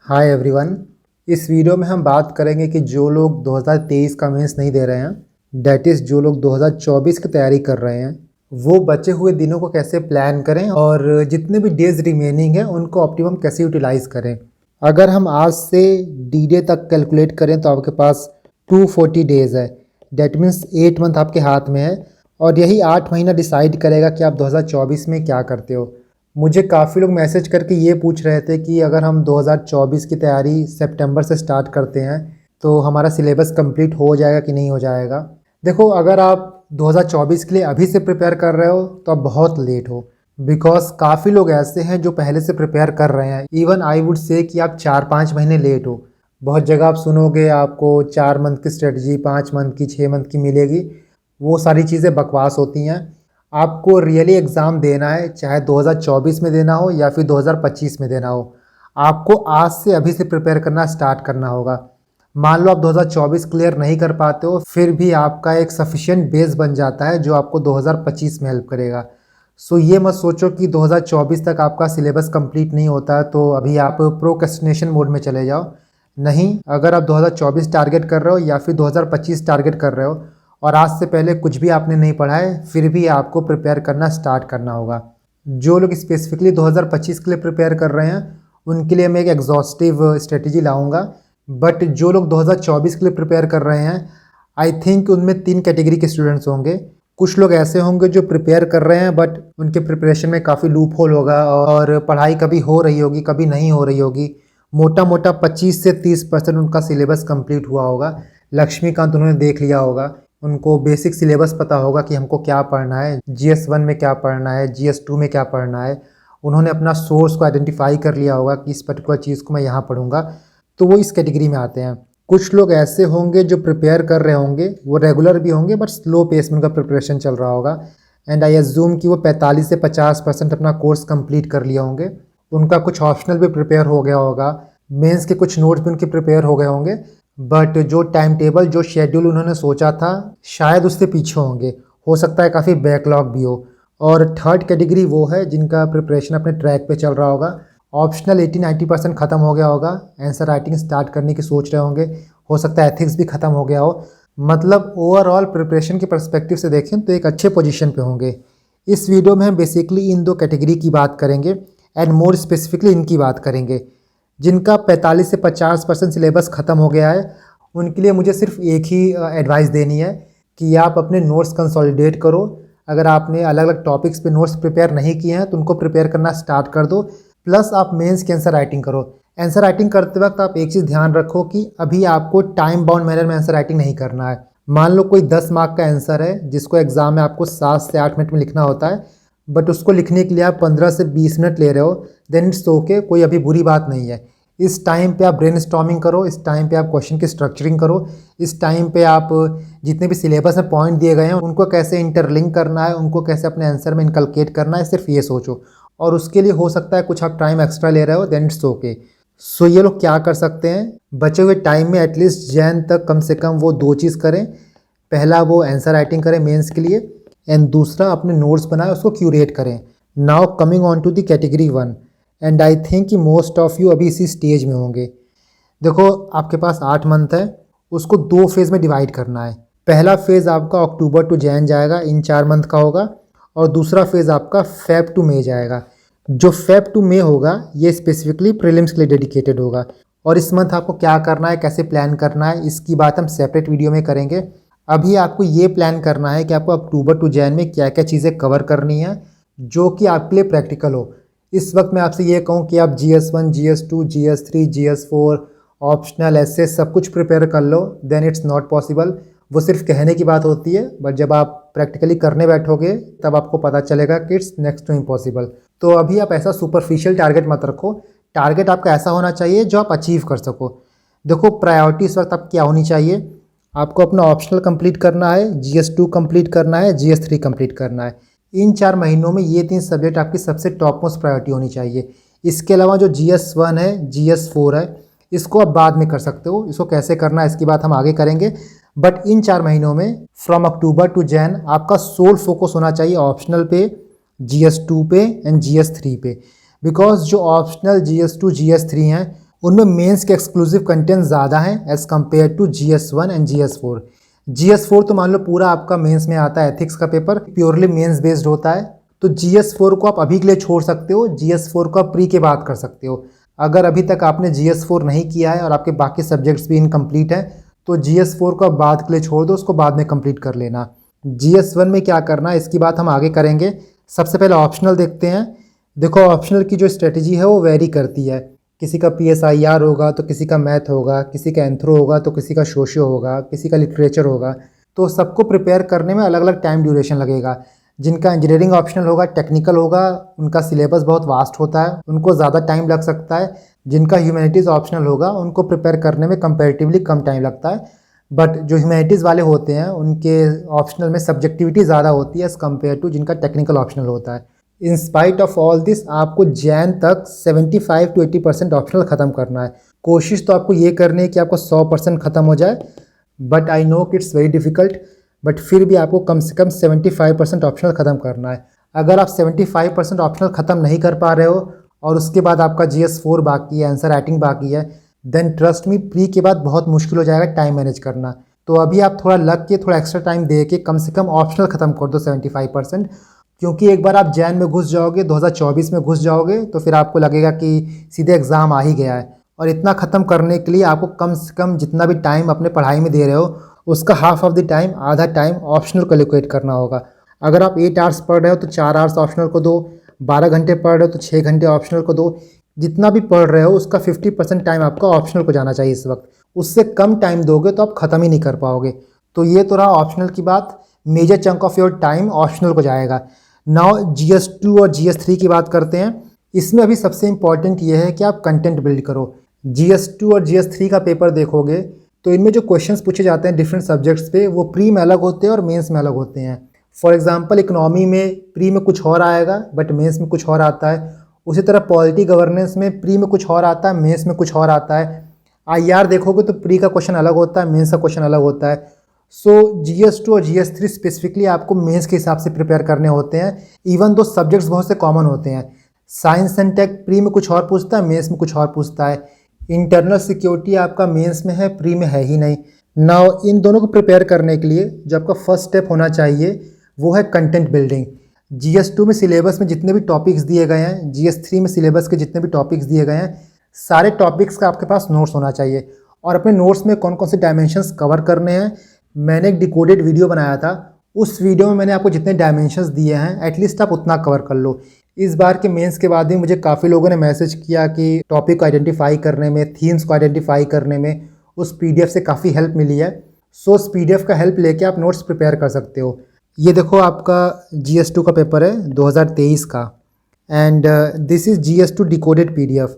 Hi everyone. इस video में हम बात करेंगे कि जो लोग 2023 का मेंस नहीं दे रहे हैं, डैट इज़ जो लोग 2024 की तैयारी कर रहे हैं, वो बचे हुए दिनों को कैसे प्लान करें और जितने भी डेज रिमेनिंग हैं उनको ऑप्टिमम कैसे यूटिलाइज़ करें। अगर हम आज से डी डे तक कैलकुलेट करें तो आपके पास 240 डेज़ है। डैट मीन्स 8 मंथ आपके हाथ में है और यही 8 महीना डिसाइड करेगा कि आप 2024 में क्या करते हो। मुझे काफ़ी लोग मैसेज करके ये पूछ रहे थे कि अगर हम 2024 की तैयारी सितंबर से स्टार्ट करते हैं तो हमारा सिलेबस कंप्लीट हो जाएगा कि नहीं हो जाएगा। देखो, अगर आप 2024 के लिए अभी से प्रिपेयर कर रहे हो तो आप बहुत लेट हो, बिकॉज काफ़ी लोग ऐसे हैं जो पहले से प्रिपेयर कर रहे हैं। इवन आई वुड से कि आप 4-5 महीने लेट हो। बहुत जगह आप सुनोगे आपको 4 मंथ की स्ट्रेटजी 5 मंथ की 6 मंथ की मिलेगी। वो सारी चीज़ें बकवास होती हैं। आपको रियली एग्ज़ाम देना है, चाहे 2024 में देना हो या फिर 2025 में देना हो, आपको आज से अभी से प्रिपेयर करना स्टार्ट करना होगा। मान लो आप 2024 क्लियर नहीं कर पाते हो, फिर भी आपका एक सफिशिएंट बेस बन जाता है जो आपको 2025 में हेल्प करेगा। सो ये मत सोचो कि 2024 तक आपका सिलेबस कंप्लीट नहीं होता है तो अभी आप प्रोक्रेस्टिनेशन मोड में चले जाओ। नहीं, अगर आप 2024 टारगेट कर रहे हो या फिर 2025 टारगेट कर रहे हो और आज से पहले कुछ भी आपने नहीं पढ़ा है, फिर भी आपको प्रिपेयर करना स्टार्ट करना होगा। जो लोग स्पेसिफिकली 2025 के लिए प्रिपेयर कर रहे हैं उनके लिए मैं एक एग्जॉस्टिव स्ट्रेटजी लाऊंगा। बट जो लोग 2024 के लिए प्रिपेयर कर रहे हैं, आई थिंक उनमें 3 कैटेगरी के स्टूडेंट्स होंगे। कुछ लोग ऐसे होंगे जो प्रिपेयर कर रहे हैं बट उनके प्रिपरेशन में काफ़ी लूप होल होगा और पढ़ाई कभी हो रही होगी कभी नहीं हो रही होगी। मोटा मोटा 25 से 30% उनका सिलेबस कंप्लीट हुआ होगा। लक्ष्मीकांत उन्होंने देख लिया होगा, उनको बेसिक सिलेबस पता होगा कि हमको क्या पढ़ना है, GS1 में क्या पढ़ना है, GS2 में क्या पढ़ना है। उन्होंने अपना सोर्स को आइडेंटिफाई कर लिया होगा कि इस पर्टिकुलर चीज़ को मैं यहाँ पढ़ूंगा, तो वो इस कैटेगरी में आते हैं। कुछ लोग ऐसे होंगे जो प्रिपेयर कर रहे होंगे, वो रेगुलर भी होंगे बट स्लो पेस में उनका प्रिपरेशन चल रहा होगा। एंड आई एज्यूम कि वो 45 से 50% अपना कोर्स कंप्लीट कर लिया होंगे। उनका कुछ ऑप्शनल भी प्रिपेयर हो गया होगा, मेंस के कुछ नोट्स भी उनके प्रिपेयर हो गए होंगे, बट जो टाइम टेबल जो शेड्यूल उन्होंने सोचा था शायद उससे पीछे होंगे। हो सकता है काफ़ी बैकलॉग भी हो। और थर्ड कैटेगरी वो है जिनका प्रिपरेशन अपने ट्रैक पे चल रहा होगा। ऑप्शनल 80-90% ख़त्म हो गया होगा, आंसर राइटिंग स्टार्ट करने की सोच रहे होंगे, हो सकता है एथिक्स भी ख़त्म हो गया हो। मतलब ओवरऑल प्रिपरेशन के पर्सपेक्टिव से देखें तो एक अच्छे पोजीशन पे होंगे। इस वीडियो में हम बेसिकली इन 2 कैटेगरी की बात करेंगे एंड मोर स्पेसिफिकली इनकी बात करेंगे। जिनका 45 से 50% सिलेबस ख़त्म हो गया है, उनके लिए मुझे सिर्फ एक ही एडवाइस देनी है कि आप अपने नोट्स कंसोलिडेट करो। अगर आपने अलग अलग टॉपिक्स पे नोट्स प्रिपेयर नहीं किए हैं तो उनको प्रिपेयर करना स्टार्ट कर दो। प्लस आप मेंस की आंसर राइटिंग करो। आंसर राइटिंग करते वक्त आप एक चीज़ ध्यान रखो कि अभी आपको टाइम बाउंड मैनर में आंसर राइटिंग नहीं करना है। मान लो कोई 10 मार्क का आंसर है जिसको एग्जाम में आपको 7 से 8 मिनट में लिखना होता है, बट उसको लिखने के लिए आप 15 से 20 मिनट ले रहे हो, देन इट्स ओके, कोई अभी बुरी बात नहीं है। इस टाइम पे आप ब्रेनस्टॉर्मिंग करो, इस टाइम पे आप क्वेश्चन की स्ट्रक्चरिंग करो, इस टाइम पे आप जितने भी सिलेबस में पॉइंट दिए गए हैं उनको कैसे इंटरलिंक करना है, उनको कैसे अपने आंसर में इनकलकेट करना है, सिर्फ ये सोचो। और उसके लिए हो सकता है कुछ आप टाइम एक्स्ट्रा ले रहे हो, देन इट्स ओके। सो ये लोग क्या कर सकते हैं, बचे हुए टाइम में एटलीस्ट जैन तक कम से कम वो 2 चीज़ करें। पहला वो आंसर राइटिंग करें मेंस के लिए, एंड दूसरा अपने नोट्स बनाए उसको क्यूरेट करें। Now coming on to the category 1, and I think कि मोस्ट ऑफ यू अभी इसी स्टेज में होंगे। देखो, आपके पास 8 मंथ है, उसको 2 फेज़ में डिवाइड करना है। पहला फेज़ आपका अक्टूबर टू जैन जाएगा, इन 4 मंथ का होगा, और दूसरा फेज़ आपका फेब टू मई जाएगा। जो फेब टू मई होगा ये स्पेसिफिकली प्रीलिम्स के लिए डेडिकेटेड होगा। और इस मंथ आपको क्या करना है, कैसे प्लान करना है, इसकी बात हम सेपरेट वीडियो में करेंगे। अभी आपको ये प्लान करना है कि आपको अक्टूबर टू जैन में क्या क्या चीज़ें कवर करनी है जो कि आपके लिए प्रैक्टिकल हो। इस वक्त मैं आपसे ये कहूँ कि आप GS1, GS2, GS3, GS4 optional ऐसे सब कुछ प्रिपेयर कर लो, देन इट्स नॉट पॉसिबल। वो सिर्फ कहने की बात होती है, बट जब आप प्रैक्टिकली करने बैठोगे तब आपको पता चलेगा कि इट्स नेक्स्ट टू इम्पॉसिबल। तो अभी आप ऐसा सुपरफिशियल टारगेट मत रखो। टारगेट आपका ऐसा होना चाहिए जो आप अचीव कर सको। देखो, प्रायोरिटी इस वक्त आप क्या होनी चाहिए, आपको अपना ऑप्शनल कंप्लीट करना है, GS2 कंप्लीट करना है, GS3 कंप्लीट करना है। इन 4 महीनों में ये 3 सब्जेक्ट आपकी सबसे टॉप मोस्ट प्रायोरिटी होनी चाहिए। इसके अलावा जो GS1 है, GS4 है, इसको आप बाद में कर सकते हो। इसको कैसे करना है इसकी बात हम आगे करेंगे। बट इन 4 महीनों में फ्रॉम अक्टूबर टू जैन आपका सोल फोकस होना चाहिए ऑप्शनल पे, GS2 पे एंड GS3 पे। बिकॉज जो ऑप्शनल GS2 GS3 हैं उनमें मेंस के एक्सक्लूसिव कंटेंट ज़्यादा हैं as compare to GS1 and GS4। GS4 तो मान लो पूरा आपका मेंस में आता है, एथिक्स का पेपर प्योरली मेंस बेस्ड होता है, तो GS4 को आप अभी के लिए छोड़ सकते हो, GS4 को आप प्री के बाद कर सकते हो। अगर अभी तक आपने GS4 नहीं किया है और आपके बाकी सब्जेक्ट्स भी इनकम्प्लीट हैं तो GS4 को आप बाद के लिए छोड़ दो, उसको बाद में कंप्लीट कर लेना। GS1 में क्या करना है इसकी बात हम आगे करेंगे। सबसे पहले ऑप्शनल देखते हैं। देखो ऑप्शनल की जो स्ट्रेटजी है वो वेरी करती है, किसी का PSIR होगा तो किसी का मैथ होगा, किसी का एंथ्रो होगा तो किसी का सोशियो होगा, किसी का लिटरेचर होगा, तो सबको प्रिपेयर करने में अलग अलग टाइम ड्यूरेशन लगेगा। जिनका इंजीनियरिंग ऑप्शनल होगा, टेक्निकल होगा, उनका सिलेबस बहुत वास्ट होता है, उनको ज़्यादा टाइम लग सकता है। जिनका ह्यूमैनिटीज़ ऑप्शनल होगा उनको प्रिपेयर करने में कंपैरेटिवली कम टाइम लगता है। बट जो ह्यूमैनिटीज़ वाले होते हैं उनके ऑप्शनल में सब्जेक्टिविटी ज़्यादा होती है एज़ कम्पेयर टू जिनका टेक्निकल ऑप्शनल होता है। In spite of all this आपको जैन तक 75 to 80% ऑप्शनल ख़त्म करना है। कोशिश तो आपको ये करनी है कि आपको 100% ख़त्म हो जाए, बट आई नो कि इट्स वेरी डिफ़िकल्ट, बट फिर भी आपको कम से कम 75% ऑप्शनल ख़त्म करना है। अगर आप 75% ऑप्शनल ख़त्म नहीं कर पा रहे हो और उसके बाद आपका GS4 बाकी है, आंसर राइटिंग बाकी है, देन ट्रस्ट मी प्री के बाद बहुत मुश्किल हो जाएगा टाइम मैनेज करना। तो अभी आप थोड़ा लग के थोड़ा एक्स्ट्रा टाइम दे के कम से कम ऑप्शनल ख़त्म कर दो 75%, क्योंकि एक बार आप जैन में घुस जाओगे, 2024 में घुस जाओगे, तो फिर आपको लगेगा कि सीधे एग्ज़ाम आ ही गया है। और इतना ख़त्म करने के लिए आपको कम से कम जितना भी टाइम अपने पढ़ाई में दे रहे हो उसका हाफ ऑफ द टाइम, आधा टाइम ऑप्शनल को एलोकेट करना होगा। अगर आप 8 आवर्स पढ़ रहे हो तो 4 आवर्स ऑप्शनल को दो, 12 घंटे पढ़ रहे हो तो 6 घंटे ऑप्शनल को दो। जितना भी पढ़ रहे हो उसका 50% टाइम आपका ऑप्शनल को जाना चाहिए इस वक्त। उससे कम टाइम दोगे तो आप ख़त्म ही नहीं कर पाओगे। तो ये तो रहा ऑप्शनल की बात। Major chunk of your time optional को जाएगा। नाउ GS2 और GS3 की बात करते हैं। इसमें अभी सबसे इम्पॉर्टेंट ये है कि आप कंटेंट बिल्ड करो। GS2 और GS3 का पेपर देखोगे तो इनमें जो क्वेश्चंस पूछे जाते हैं डिफरेंट सब्जेक्ट्स पे वो प्री में अलग होते हैं और मेंस में अलग होते हैं। फॉर एग्जांपल इकोनॉमी में प्री में कुछ और आएगा बट मेंस में कुछ और आता है। उसी तरह पॉलिटी गवर्नेंस में प्री में कुछ और आता है, मेंस में कुछ और आता है। IR देखोगे तो प्री का क्वेश्चन अलग होता है, मेंस का क्वेश्चन अलग होता है। सो GS2 और GS3 स्पेसिफिकली आपको मेंस के हिसाब से प्रिपेयर करने होते हैं, इवन दो सब्जेक्ट्स बहुत से कॉमन होते हैं। साइंस एंड टेक प्री में कुछ और पूछता है, मेंस में कुछ और पूछता है। इंटरनल सिक्योरिटी आपका मेंस में है, प्री में है ही नहीं। नाउ इन दोनों को प्रिपेयर करने के लिए जो आपका फर्स्ट स्टेप होना चाहिए वो है कंटेंट बिल्डिंग। GS2 में सिलेबस में जितने भी टॉपिक्स दिए गए हैं, GS3 में सिलेबस के जितने भी टॉपिक्स दिए गए हैं, सारे टॉपिक्स का आपके पास नोट्स होना चाहिए। और अपने नोट्स में कौन कौन से डायमेंशंस कवर करने हैं, मैंने एक डिकोडेड वीडियो बनाया था। उस वीडियो में मैंने आपको जितने डायमेंशंस दिए हैं एटलीस्ट आप उतना कवर कर लो। इस बार के मेंस के बाद भी मुझे काफ़ी लोगों ने मैसेज किया कि टॉपिक को आइडेंटिफाई करने में, थीम्स को आइडेंटिफाई करने में उस PDF से काफ़ी हेल्प मिली है। सो उस PDF का हेल्प लेके आप नोट्स प्रिपेयर कर सकते हो। ये देखो आपका GS2 का पेपर है 2023 का, and this is GS2 decoded PDF।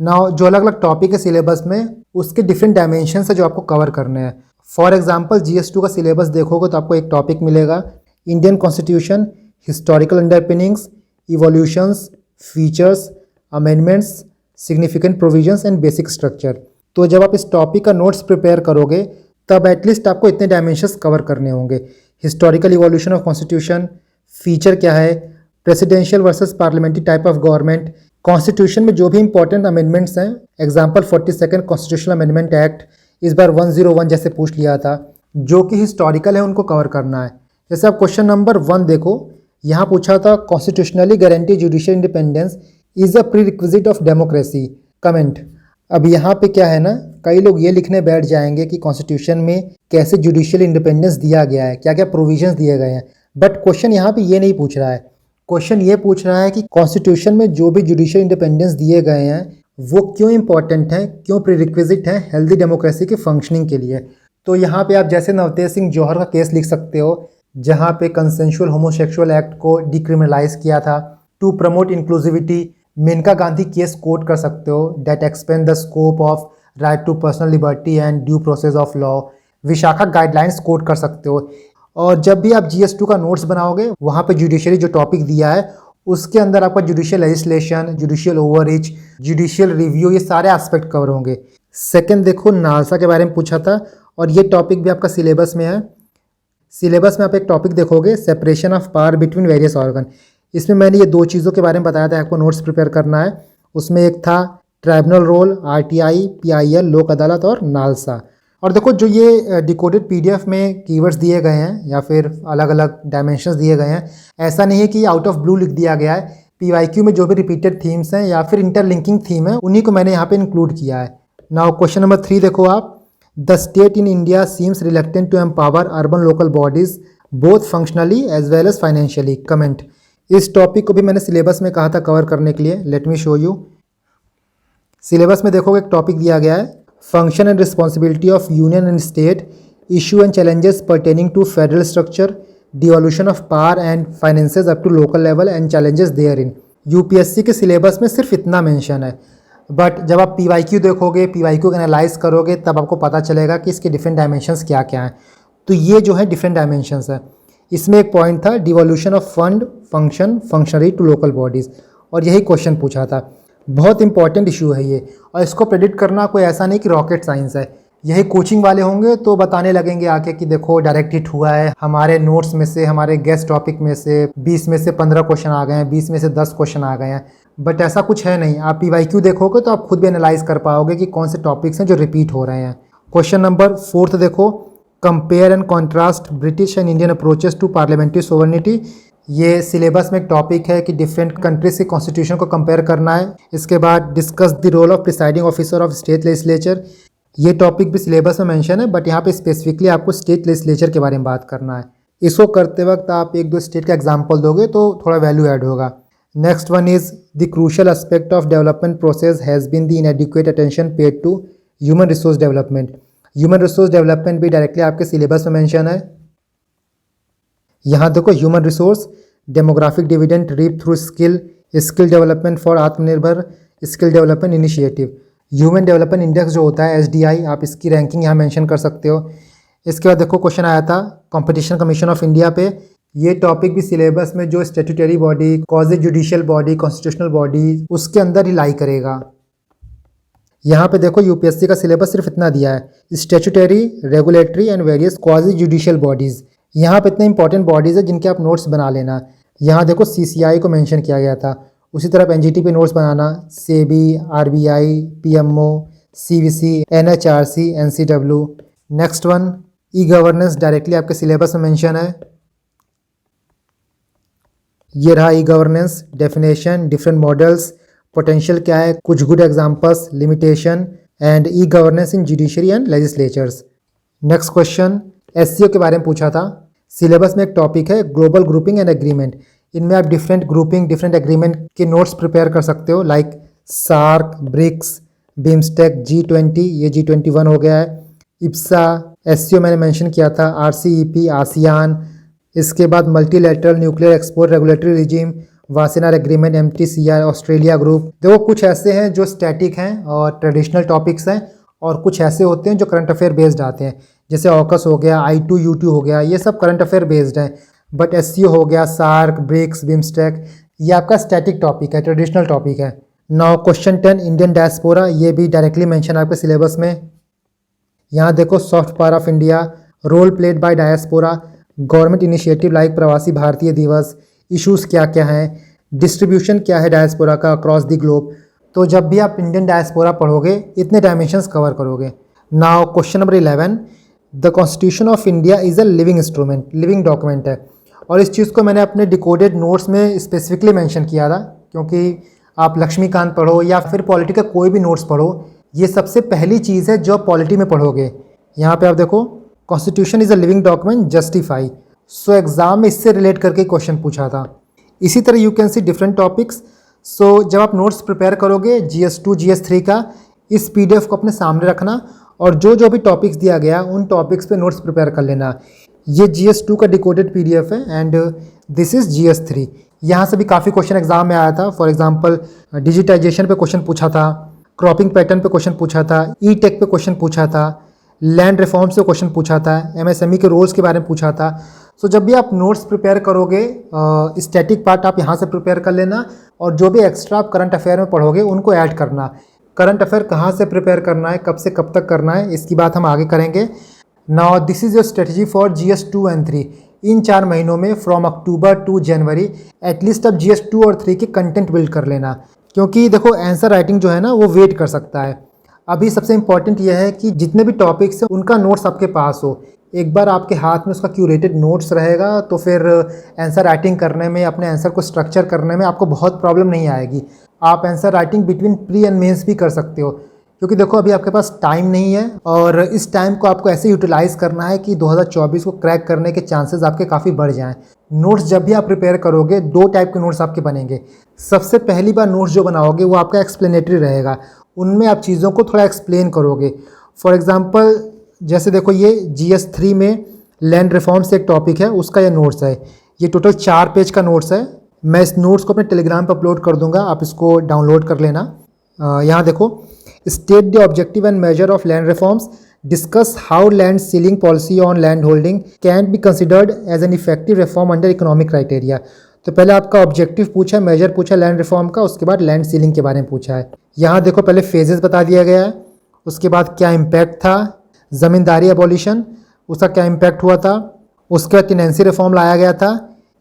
Now जो अलग अलग टॉपिक है सिलेबस में उसके डिफरेंट डायमेंशन है जो आपको कवर करने हैं। फॉर एग्जाम्पल GS2 का सिलेबस देखोगे तो आपको एक टॉपिक मिलेगा Indian constitution, historical underpinnings, evolutions, features, amendments, significant provisions and basic structure. तो जब आप इस टॉपिक का नोट्स प्रिपेयर करोगे तब एटलीस्ट आपको इतने डायमेंशंस कवर करने होंगे। Historical evolution of constitution, feature क्या है, presidential versus parliamentary type of government, constitution में जो भी इंपॉर्टेंट अमेंडमेंट्स हैं, example 42nd constitutional amendment act, इस बार 101 जैसे पूछ लिया था, जो कि हिस्टोरिकल है उनको कवर करना है। जैसे आप क्वेश्चन नंबर 1 देखो, यहाँ पूछा था constitutionally guarantee judicial independence is a pre requisite of democracy, comment. अब यहाँ पे क्या है ना, कई लोग ये लिखने बैठ जाएंगे कि कॉन्स्टिट्यूशन में कैसे जुडिशियल इंडिपेंडेंस दिया गया है, क्या क्या प्रोविजंस दिए गए हैं, बट क्वेश्चन यहाँ पे ये नहीं पूछ रहा है। क्वेश्चन ये पूछ रहा है कि कॉन्स्टिट्यूशन में जो भी जुडिशियल इंडिपेंडेंस दिए गए हैं वो क्यों इंपॉर्टेंट हैं, क्यों प्रीरिक्विजिट हैं हेल्दी डेमोक्रेसी के फंक्शनिंग के लिए। तो यहाँ पे आप जैसे नवतेज सिंह जौहर का केस लिख सकते हो जहाँ पे कंसेंशुअल होमोसेक्सुअल एक्ट को डिक्रिमिनलाइज किया था to promote inclusivity. Maneka Gandhi case quote कर सकते हो, that expand the scope of right to personal liberty and due process of law. Vishakha guidelines quote कर सकते हो। और जब भी आप GS2 का नोट्स बनाओगे वहाँ पे जुडिशरी जो टॉपिक दिया है उसके अंदर आपका judicial legislation, judicial overreach, judicial review, ये सारे एस्पेक्ट कवर होंगे। सेकंड देखो नालसा के बारे में पूछा था और ये टॉपिक भी आपका सिलेबस में है। सिलेबस में आप एक टॉपिक देखोगे separation of power between various organ. इसमें मैंने ये 2 चीज़ों के बारे में बताया था आपको नोट्स प्रिपेयर करना है। उसमें एक था ट्राइब्यूनल रोल, आरटीआई, पीआईएल, लोक अदालत और नालसा। और देखो जो ये डिकोडेड पीडीएफ में कीवर्ड्स दिए गए हैं या फिर अलग अलग डायमेंशंस दिए गए हैं, ऐसा नहीं है कि आउट ऑफ ब्लू लिख दिया गया है। पीवाईक्यू में जो भी रिपीटेड थीम्स हैं या फिर इंटरलिंकिंग थीम है उन्हीं को मैंने यहाँ पे इंक्लूड किया है। नाउ क्वेश्चन नंबर 3 देखो आप, the state in India seems reluctant to empower urban local bodies both functionally as well as financially, comment. इस टॉपिक को भी मैंने सिलेबस में कहा था कवर करने के लिए, let me show you. Syllabus में देखोगे एक टॉपिक दिया गया है, function and responsibility of union and state, issue and challenges pertaining to federal structure, devolution of power and finances up to local level and challenges therein. UPSC के syllabus में सिर्फ इतना मेंशन है, but जब आप PYQ देखोगे, PYQ को analyse करोगे, तब आपको पता चलेगा कि इसके डिफरेंट डायमेंशंस क्या क्या हैं। तो ये जो है डिफरेंट डायमेंशंस है। इसमें एक पॉइंट था devolution of fund function functionary to local bodies, और यही क्वेश्चन पूछा था। बहुत इंपॉर्टेंट इशू है ये, और इसको प्रेडिक्ट करना कोई ऐसा नहीं कि रॉकेट साइंस है। यही कोचिंग वाले होंगे तो बताने लगेंगे आके कि देखो डायरेक्ट हिट हुआ है, हमारे नोट्स में से, हमारे गेस्ट टॉपिक में से 20 में से 15 क्वेश्चन आ गए हैं, 20 में से 10 क्वेश्चन आ गए हैं, बट ऐसा कुछ है नहीं। आप पीवाईक्यू देखोगे तो आप खुद भी एनालाइज कर पाओगे कि कौन से टॉपिक्स हैं जो रिपीट हो रहे हैं। क्वेश्चन नंबर 4 देखो, compare and contrast British and Indian approaches to parliamentary sovereignty. ये सिलेबस में एक टॉपिक है कि डिफरेंट कंट्रीज के कॉन्स्टिट्यूशन को कंपेयर करना है। इसके बाद discuss the role of presiding officer of state legislature. ये टॉपिक भी सिलेबस में मेंशन है, बट यहाँ पे स्पेसिफिकली आपको स्टेट लेजिस्लेचर के बारे में बात करना है। इसको करते वक्त आप एक दो स्टेट का एग्जाम्पल दोगे तो थोड़ा वैल्यू ऐड होगा। Next one is the crucial aspect of development process has been the inadequate attention paid to human resource development. Human resource development भी डायरेक्टली आपके सिलेबस में मेंशन है। यहाँ देखो, human resource, demographic dividend reap through skill, skill development for Atmanirbhar, skill development initiative. Human development index जो होता है SDI, आप इसकी रैंकिंग यहाँ मेंशन कर सकते हो। इसके बाद देखो क्वेश्चन आया था कंपटीशन कमीशन ऑफ इंडिया पे। ये टॉपिक भी सिलेबस में जो statutory body, quasi judicial body, constitutional body, उसके अंदर ही लाई करेगा। यहाँ पे देखो यूपीएससी का सिलेबस सिर्फ इतना दिया है, statutory, regulatory and various quasi judicial bodies. यहाँ पे इतने इंपॉर्टेंट बॉडीज़ है जिनके आप नोट्स बना लेना। यहाँ देखो सीसीआई को मेंशन किया गया था, उसी तरह एनजीटी पे नोट्स बनाना, SEBI, RBI, PMO, CVC, NHRC, NCW. Next one, e governance, directly आपके सिलेबस में मेंशन है। ये रहा e governance, definition, different models, potential क्या है, कुछ good examples, limitation and e governance in judiciary and legislatures. Next question, SCO के बारे में पूछा था। सिलेबस में एक टॉपिक है ग्लोबल ग्रुपिंग एंड एग्रीमेंट। इनमें आप डिफरेंट ग्रुपिंग, डिफरेंट एग्रीमेंट के नोट्स प्रिपेयर कर सकते हो, like SAARC, BRICS, BIMSTEC, G20, ये G21 हो गया है। इप्सा, एससीओ मैंने मेंशन किया था, आरसीईपी, आसियान। इसके बाद multilateral nuclear export regulatory regime, Wassenaar agreement, MTCR, Australia group. देखो कुछ ऐसे हैं जो स्टैटिक हैं और ट्रेडिशनल टॉपिक्स हैं, और कुछ ऐसे होते हैं जो करंट अफेयर बेस्ड आते हैं, जैसे ऑकस हो गया, I2U2 हो गया, ये सब करंट अफेयर बेस्ड हैं। बट एससीओ हो गया, सार्क, ब्रिक्स, बिम्स्टेक, ये आपका स्टैटिक टॉपिक है, ट्रेडिशनल टॉपिक है। नाउ क्वेश्चन 10, इंडियन डायस्पोरा, ये भी डायरेक्टली मेंशन है आपके सिलेबस में। यहाँ देखो, soft power of India, role played by diaspora, government initiative like Pravasi Bharatiya दिवस, इश्यूज़ क्या क्या हैं, डिस्ट्रीब्यूशन क्या है डायस्पोरा का अक्रॉस द ग्लोब। तो जब भी आप इंडियन डायस्पोरा पढ़ोगे इतने डायमेंशंस कवर करोगे। Now question number 11, the constitution of India is a living instrument, living document है। और इस चीज़ को मैंने अपने डिकोडेड नोट्स में स्पेसिफिकली मेंशन किया था, क्योंकि आप लक्ष्मीकांत पढ़ो या फिर पॉलिटी का कोई भी नोट्स पढ़ो, ये सबसे पहली चीज़ है जो आप पॉलिटी में पढ़ोगे। यहाँ पे आप देखो, constitution is a living document, justify. So exam में इससे रिलेट करके क्वेश्चन पूछा था। इसी तरह you can see different topics. So जब आप नोट्स प्रिपेयर करोगे GS2, GS3 का, इस PDF को अपने सामने रखना, और जो जो भी टॉपिक्स दिया गया उन टॉपिक्स पे नोट्स प्रिपेयर कर लेना। ये GS2 का डिकोडेड PDF है एंड दिस इज़ GS3। यहाँ से भी काफ़ी क्वेश्चन एग्जाम में आया था। फॉर एग्जांपल डिजिटाइजेशन पे क्वेश्चन पूछा था, क्रॉपिंग पैटर्न पे क्वेश्चन पूछा था, ई-टेक पे क्वेश्चन पूछा था, लैंड रिफॉर्म्स पे क्वेश्चन पूछा था, MSME के रोल्स के बारे में पूछा था। सो जब भी आप नोट्स प्रिपेयर करोगे, स्टैटिक पार्ट आप यहाँ से प्रिपेयर कर लेना, और जो भी एक्स्ट्रा आप करंट अफेयर में पढ़ोगे उनको ऐड करना। करंट अफेयर कहाँ से प्रिपेयर करना है, कब से कब तक करना है, इसकी बात हम आगे करेंगे। Now this is your strategy for GS2 and 3। इन 4 महीनों में from October to January at least अब GS2 और 3 के कंटेंट बिल्ड कर लेना। क्योंकि देखो आंसर राइटिंग जो है ना वो वेट कर सकता है। अभी सबसे इम्पॉर्टेंट यह है कि जितने भी टॉपिक्स हैं उनका नोट्स आपके पास हो। एक बार आपके हाथ में उसका क्यूरेटेड नोट्स रहेगा तो फिर आंसर राइटिंग करने में, अपने आंसर को स्ट्रक्चर करने में आपको बहुत प्रॉब्लम नहीं आएगी। आप answer writing between pre and mains भी कर सकते हो, क्योंकि देखो अभी आपके पास टाइम नहीं है और इस टाइम को आपको ऐसे यूटिलाइज़ करना है कि 2024 को क्रैक करने के चांसेस आपके काफ़ी बढ़ जाएं। नोट्स जब भी आप प्रिपेयर करोगे, दो टाइप के नोट्स आपके बनेंगे। सबसे पहली बार नोट्स जो बनाओगे वो आपका एक्सप्लेनेटरी रहेगा, उनमें आप चीज़ों को थोड़ा एक्सप्लेन करोगे। फॉर एग्जांपल जैसे देखो ये GS3 में लैंड रिफॉर्म से एक टॉपिक है, उसका ये नोट्स है। ये टोटल 4 पेज का नोट्स है। मैं इस नोट्स को अपने टेलीग्राम पर अपलोड कर दूंगा, आप इसको डाउनलोड कर लेना। यहाँ देखो, state the objective and major of land reforms, discuss how land ceiling policy on land holding can be considered as an effective reform under economic criteria. तो पहले आपका ऑब्जेक्टिव पूछा है, मेजर पूछा लैंड रिफॉर्म का, उसके बाद लैंड सीलिंग के बारे में पूछा है। यहाँ देखो पहले फेजेस बता दिया गया है, उसके बाद क्या इम्पैक्ट था, ज़मींदारी एबॉलिशन उसका क्या इम्पैक्ट हुआ था, उसके बाद टेनेंसी रिफॉर्म लाया गया था,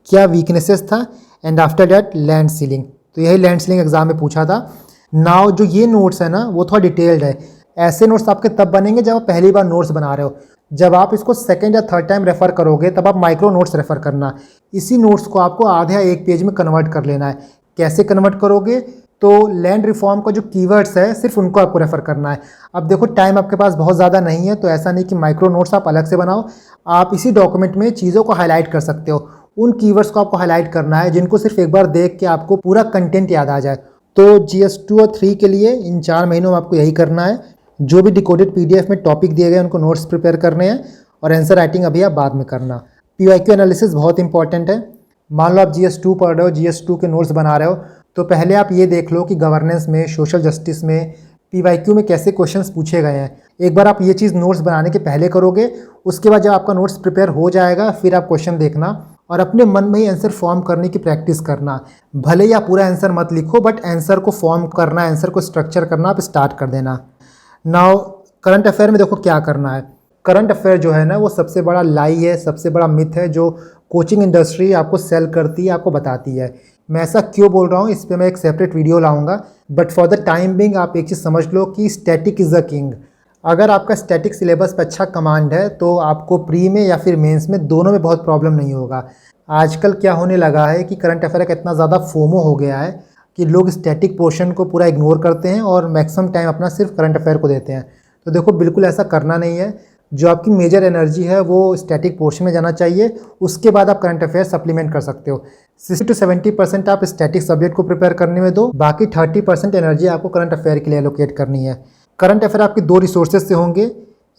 क्या वीकनेसेस था, and after that land ceiling. तो यही लैंड सीलिंग एग्जाम में पूछा था। नाउ जो ये नोट्स है ना वो थोड़ा डिटेल्ड है। ऐसे नोट्स आपके तब बनेंगे जब आप पहली बार नोट्स बना रहे हो। जब आप इसको सेकंड या थर्ड टाइम रेफर करोगे तब आप माइक्रो नोट्स रेफर करना। इसी नोट्स को आपको आधे या एक पेज में कन्वर्ट कर लेना है। कैसे कन्वर्ट करोगे, तो लैंड रिफॉर्म का जो कीवर्ड्स है सिर्फ उनको आपको रेफर करना है। अब देखो टाइम आपके पास बहुत ज़्यादा नहीं है, तो ऐसा नहीं कि माइक्रो नोट्स आप अलग से बनाओ, आप इसी डॉक्यूमेंट में चीज़ों को हाईलाइट कर सकते हो। उन कीवर्ड्स को आपको हाईलाइट करना है जिनको सिर्फ एक बार देख के आपको पूरा कंटेंट याद आ जाए। तो GS2 और 3 के लिए इन 4 महीनों में आपको यही करना है। जो भी डिकोडेड PDF में टॉपिक दिए गए उनको नोट्स प्रिपेयर करने हैं और आंसर राइटिंग अभी आप बाद में करना। PYQ एनालिसिस बहुत इंपॉर्टेंट है। मान लो आप GS2 पढ़ रहे हो, GS2 के नोट्स बना रहे हो, तो पहले आप ये देख लो कि गवर्नेंस में, सोशल जस्टिस में, PYQ में कैसे क्वेश्चंस पूछे गए हैं। एक बार आप ये चीज़ नोट्स बनाने के पहले करोगे, उसके बाद जब आपका नोट्स प्रिपेयर हो जाएगा फिर आप क्वेश्चन देखना और अपने मन में ही आंसर फॉर्म करने की प्रैक्टिस करना। भले ही आप पूरा आंसर मत लिखो, बट आंसर को फॉर्म करना, आंसर को स्ट्रक्चर करना आप स्टार्ट कर देना। नाउ करंट अफेयर में देखो क्या करना है। करंट अफेयर जो है ना वो सबसे बड़ा लाई है, सबसे बड़ा मिथ है जो कोचिंग इंडस्ट्री आपको सेल करती है, आपको बताती है। मैं ऐसा क्यों बोल रहा हूँ इस पर मैं एक सेपरेट वीडियो लाऊंगा, but for the time being आप एक चीज़ समझ लो कि स्टैटिक इज़ द किंग। अगर आपका स्टैटिक सिलेबस पर अच्छा कमांड है तो आपको प्री में या फिर मेंस में दोनों में बहुत प्रॉब्लम नहीं होगा। आजकल क्या होने लगा है कि करंट अफेयर का इतना ज़्यादा फोमो हो गया है कि लोग स्टैटिक पोर्शन को पूरा इग्नोर करते हैं और मैक्सिमम टाइम अपना सिर्फ करंट अफेयर को देते हैं। तो देखो बिल्कुल ऐसा करना नहीं है। जो आपकी मेजर एनर्जी है वो स्टैटिक पोर्शन में जाना चाहिए, उसके बाद आप करंट अफेयर सप्लीमेंट कर सकते हो। 60 to 70% आप स्टैटिक सब्जेक्ट को प्रिपेयर करने में दो, बाकी 30% एनर्जी आपको करंट अफेयर के लिए एलोकेट करनी है। करंट अफेयर आपके 2 रिसोर्सेज से होंगे,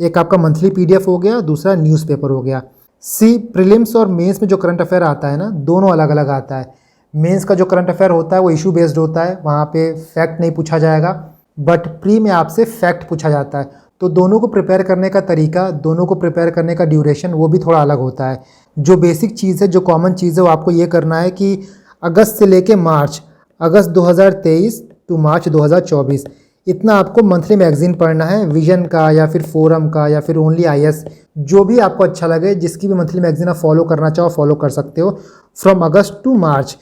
एक आपका मंथली PDF हो गया, दूसरा न्यूज़पेपर हो गया। प्रीलिम्स और मेंस में जो करंट अफेयर आता है ना, दोनों अलग अलग आता है। मेंस का जो करंट अफेयर होता है वो इशू बेस्ड होता है, वहाँ पे फैक्ट नहीं पूछा जाएगा, बट प्री में आपसे फैक्ट पूछा जाता है। तो दोनों को प्रिपेयर करने का तरीका, दोनों को प्रिपेयर करने का ड्यूरेशन वो भी थोड़ा अलग होता है। जो बेसिक चीज़ है, जो कॉमन चीज़ है वो आपको ये करना है कि अगस्त से लेके मार्च, अगस्त 2023 टू मार्च 2024 इतना आपको मंथली मैगजीन पढ़ना है। विजन का या फिर फोरम का या फिर ओनली IS, जो भी आपको अच्छा लगे, जिसकी भी मंथली मैगजीन आप फॉलो करना चाहो फॉलो कर सकते हो फ्रॉम अगस्त टू मार्च,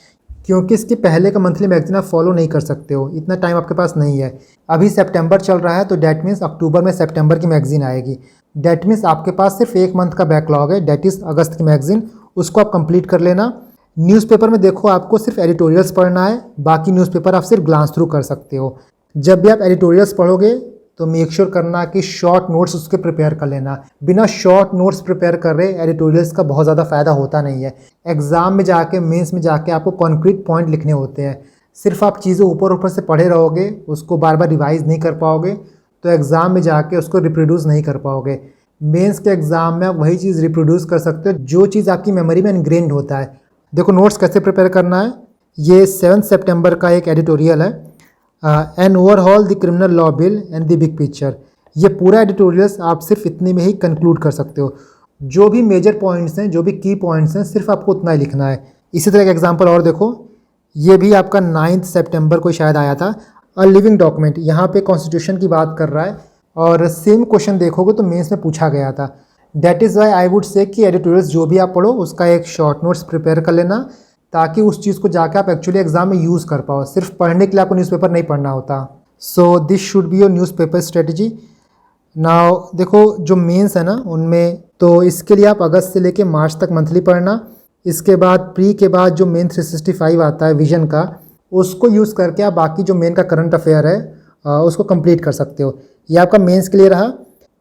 क्योंकि इसके पहले का मंथली मैगजीन आप फॉलो नहीं कर सकते हो, इतना टाइम आपके पास नहीं है। अभी सितंबर चल रहा है तो डैट मीन्स अक्टूबर में सितंबर की मैगजीन आएगी। डैट मीन्स आपके पास सिर्फ 1 मंथ का बैकलॉग है, डैट इज़ अगस्त की मैगजीन, उसको आप कंप्लीट कर लेना। न्यूज़पेपर में देखो आपको सिर्फ एडिटोरियल्स पढ़ना है, बाकी न्यूज़पेपर आप सिर्फ ग्लांस थ्रू कर सकते हो। जब भी आप एडिटोरियल्स पढ़ोगे तो मेक श्योर करना कि शॉर्ट नोट्स उसके प्रिपेयर कर लेना। बिना शॉर्ट नोट्स प्रिपेयर कर रहे एडिटोरियल्स का बहुत ज़्यादा फ़ायदा होता नहीं है। एग्ज़ाम में जाके, मेंस में जाके आपको कॉन्क्रीट पॉइंट लिखने होते हैं। सिर्फ आप चीज़ें ऊपर ऊपर से पढ़े रहोगे, उसको बार बार रिवाइज़ नहीं कर पाओगे, तो एग्ज़ाम में जाके उसको रिप्रोड्यूस नहीं कर पाओगे। मेंस के एग्ज़ाम में आप वही चीज़ रिप्रोड्यूस कर सकते हो जो चीज़ आपकी मेमोरी में इनग्रेन्ड होता है। देखो नोट्स कैसे प्रिपेयर करना है। ये 7 सितंबर का एक एडिटोरियल है, and overall the criminal law bill and the big picture. ये पूरा एडिटोरियल्स आप सिर्फ इतने में ही कंक्लूड कर सकते हो। जो भी मेजर पॉइंट्स हैं, जो भी की पॉइंट्स हैं, सिर्फ आपको उतना ही लिखना है। इसी तरह का एग्जांपल और देखो, ये भी आपका 9 सितंबर को शायद आया था, अ लिविंग डॉक्यूमेंट। यहाँ पे कॉन्स्टिट्यूशन की बात कर रहा है और सेम क्वेश्चन देखोगे तो मेंस में पूछा गया था। That is why I would say कि एडिटोरियल्स जो भी आप पढ़ो उसका एक शॉर्ट नोट्स प्रिपेयर कर लेना, ताकि उस चीज़ को जाकर आप एक्चुअली एग्जाम में यूज़ कर पाओ। सिर्फ पढ़ने के लिए आपको न्यूज़पेपर नहीं पढ़ना होता। So this should be your newspaper strategy. Now देखो जो मेंस है ना उनमें, तो इसके लिए आप अगस्त से लेके मार्च तक मंथली पढ़ना। इसके बाद प्री के बाद जो मेन 365 आता है विजन का, उसको यूज़ करके आप बाकी जो मेन का करंट अफेयर है उसको कंप्लीट कर सकते हो। ये आपका मेंस के लिए रहा।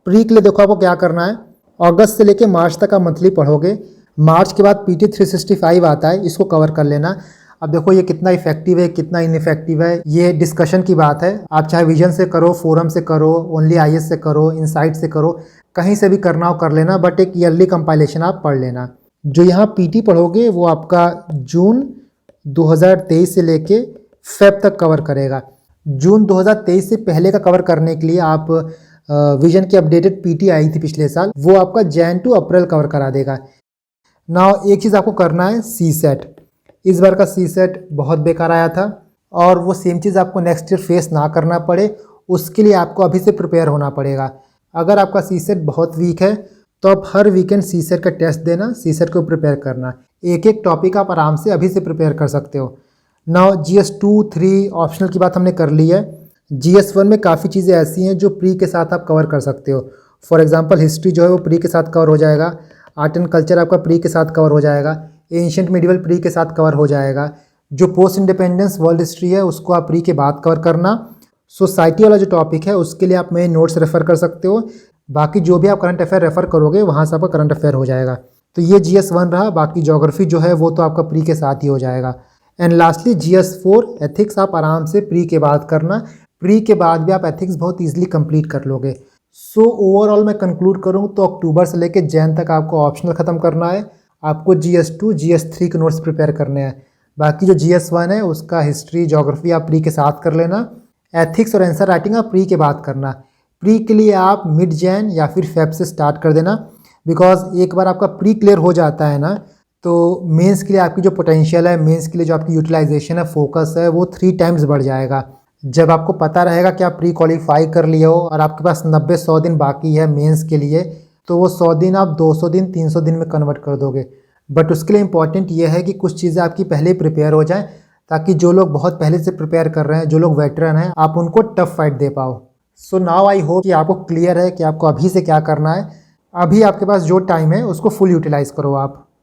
प्री के लिए देखो आपको क्या करना है, अगस्त से लेके मार्च तक आप मंथली पढ़ोगे। मार्च के बाद PT 365 आता है, इसको कवर कर लेना। अब देखो ये कितना इफेक्टिव है कितना इनइफेक्टिव है ये डिस्कशन की बात है। आप चाहे विजन से करो, फोरम से करो, ओनली IS से करो, इनसाइट से करो, कहीं से भी करना हो कर लेना, बट एक ईयरली कंपाइलेशन आप पढ़ लेना। जो यहाँ PT पढ़ोगे वो आपका जून 2023 से लेके फेब तक कवर करेगा। जून 2023 से पहले का कवर करने के लिए आप विजन की अपडेटेड PT आई थी पिछले साल, वो आपका जैन टू अप्रैल कवर करा देगा। नाउ एक चीज़ आपको करना है, CSET। इस बार का CSET बहुत बेकार आया था और वो सेम चीज़ आपको नेक्स्ट ईयर फेस ना करना पड़े, उसके लिए आपको अभी से प्रिपेयर होना पड़ेगा। अगर आपका CSET बहुत वीक है तो आप हर वीकेंड CSET का टेस्ट देना, CSET को प्रिपेयर करना। एक एक टॉपिक आप आराम से अभी से प्रिपेयर कर सकते हो। नाउ GS 2, 3 ऑप्शनल की बात हमने कर ली है। GS 1 में काफ़ी चीज़ें ऐसी हैं जो प्री के साथ आप कवर कर सकते हो। फॉर एग्जांपल हिस्ट्री जो है वो प्री के साथ कवर हो जाएगा, आर्ट एंड कल्चर आपका प्री के साथ कवर हो जाएगा, एंशिएंट मिडिवल प्री के साथ कवर हो जाएगा। जो पोस्ट इंडिपेंडेंस वर्ल्ड हिस्ट्री है उसको आप प्री के बाद कवर करना। सोसाइटी वाला जो टॉपिक है उसके लिए आप मेरे नोट्स रेफ़र कर सकते हो। बाकी जो भी आप करंट अफेयर रेफ़र करोगे वहाँ से आपका करंट अफेयर हो जाएगा। तो ये GS 1 रहा। बाकी ज्योग्राफी जो है वो तो आपका प्री के साथ ही हो जाएगा। एंड लास्टली GS 4 एथिक्स आप आराम से प्री के बाद करना। प्री के बाद भी आप एथिक्स बहुत ईजिली कंप्लीट कर लोगे। सो ओवरऑल मैं कंक्लूड करूँ तो अक्टूबर से लेकर जैन तक आपको ऑप्शनल ख़त्म करना है। आपको GS 2, GS 3 के नोट्स प्रिपेयर करने हैं। बाकी जो GS 1 है उसका हिस्ट्री ज्योग्राफी आप प्री के साथ कर लेना। एथिक्स और आंसर राइटिंग आप प्री के बाद करना। प्री के लिए आप मिड जैन या फिर फेब से स्टार्ट कर देना, बिकॉज एक बार आपका प्री क्लियर हो जाता है ना तो मेंस के लिए आपकी जो पोटेंशियल है, मेंस के लिए जो आपकी यूटिलाइजेशन है, फोकस है, वो 3 टाइम्स बढ़ जाएगा। जब आपको पता रहेगा कि आप प्री क्वालिफाई कर लिए हो और आपके पास 90-100 दिन बाकी है मेंस के लिए, तो वो 100 दिन आप 200 दिन 300 दिन में कन्वर्ट कर दोगे। बट उसके लिए इंपॉर्टेंट ये है कि कुछ चीज़ें आपकी पहले ही प्रिपेयर हो जाएं, ताकि जो लोग बहुत पहले से प्रिपेयर कर रहे हैं, जो लोग वेटरन हैं, आप उनको टफ फाइट दे पाओ। सो नाउ आई होप कि आपको क्लियर है कि आपको अभी से क्या करना है। अभी आपके पास जो टाइम है उसको फुल यूटिलाइज़ करो आप।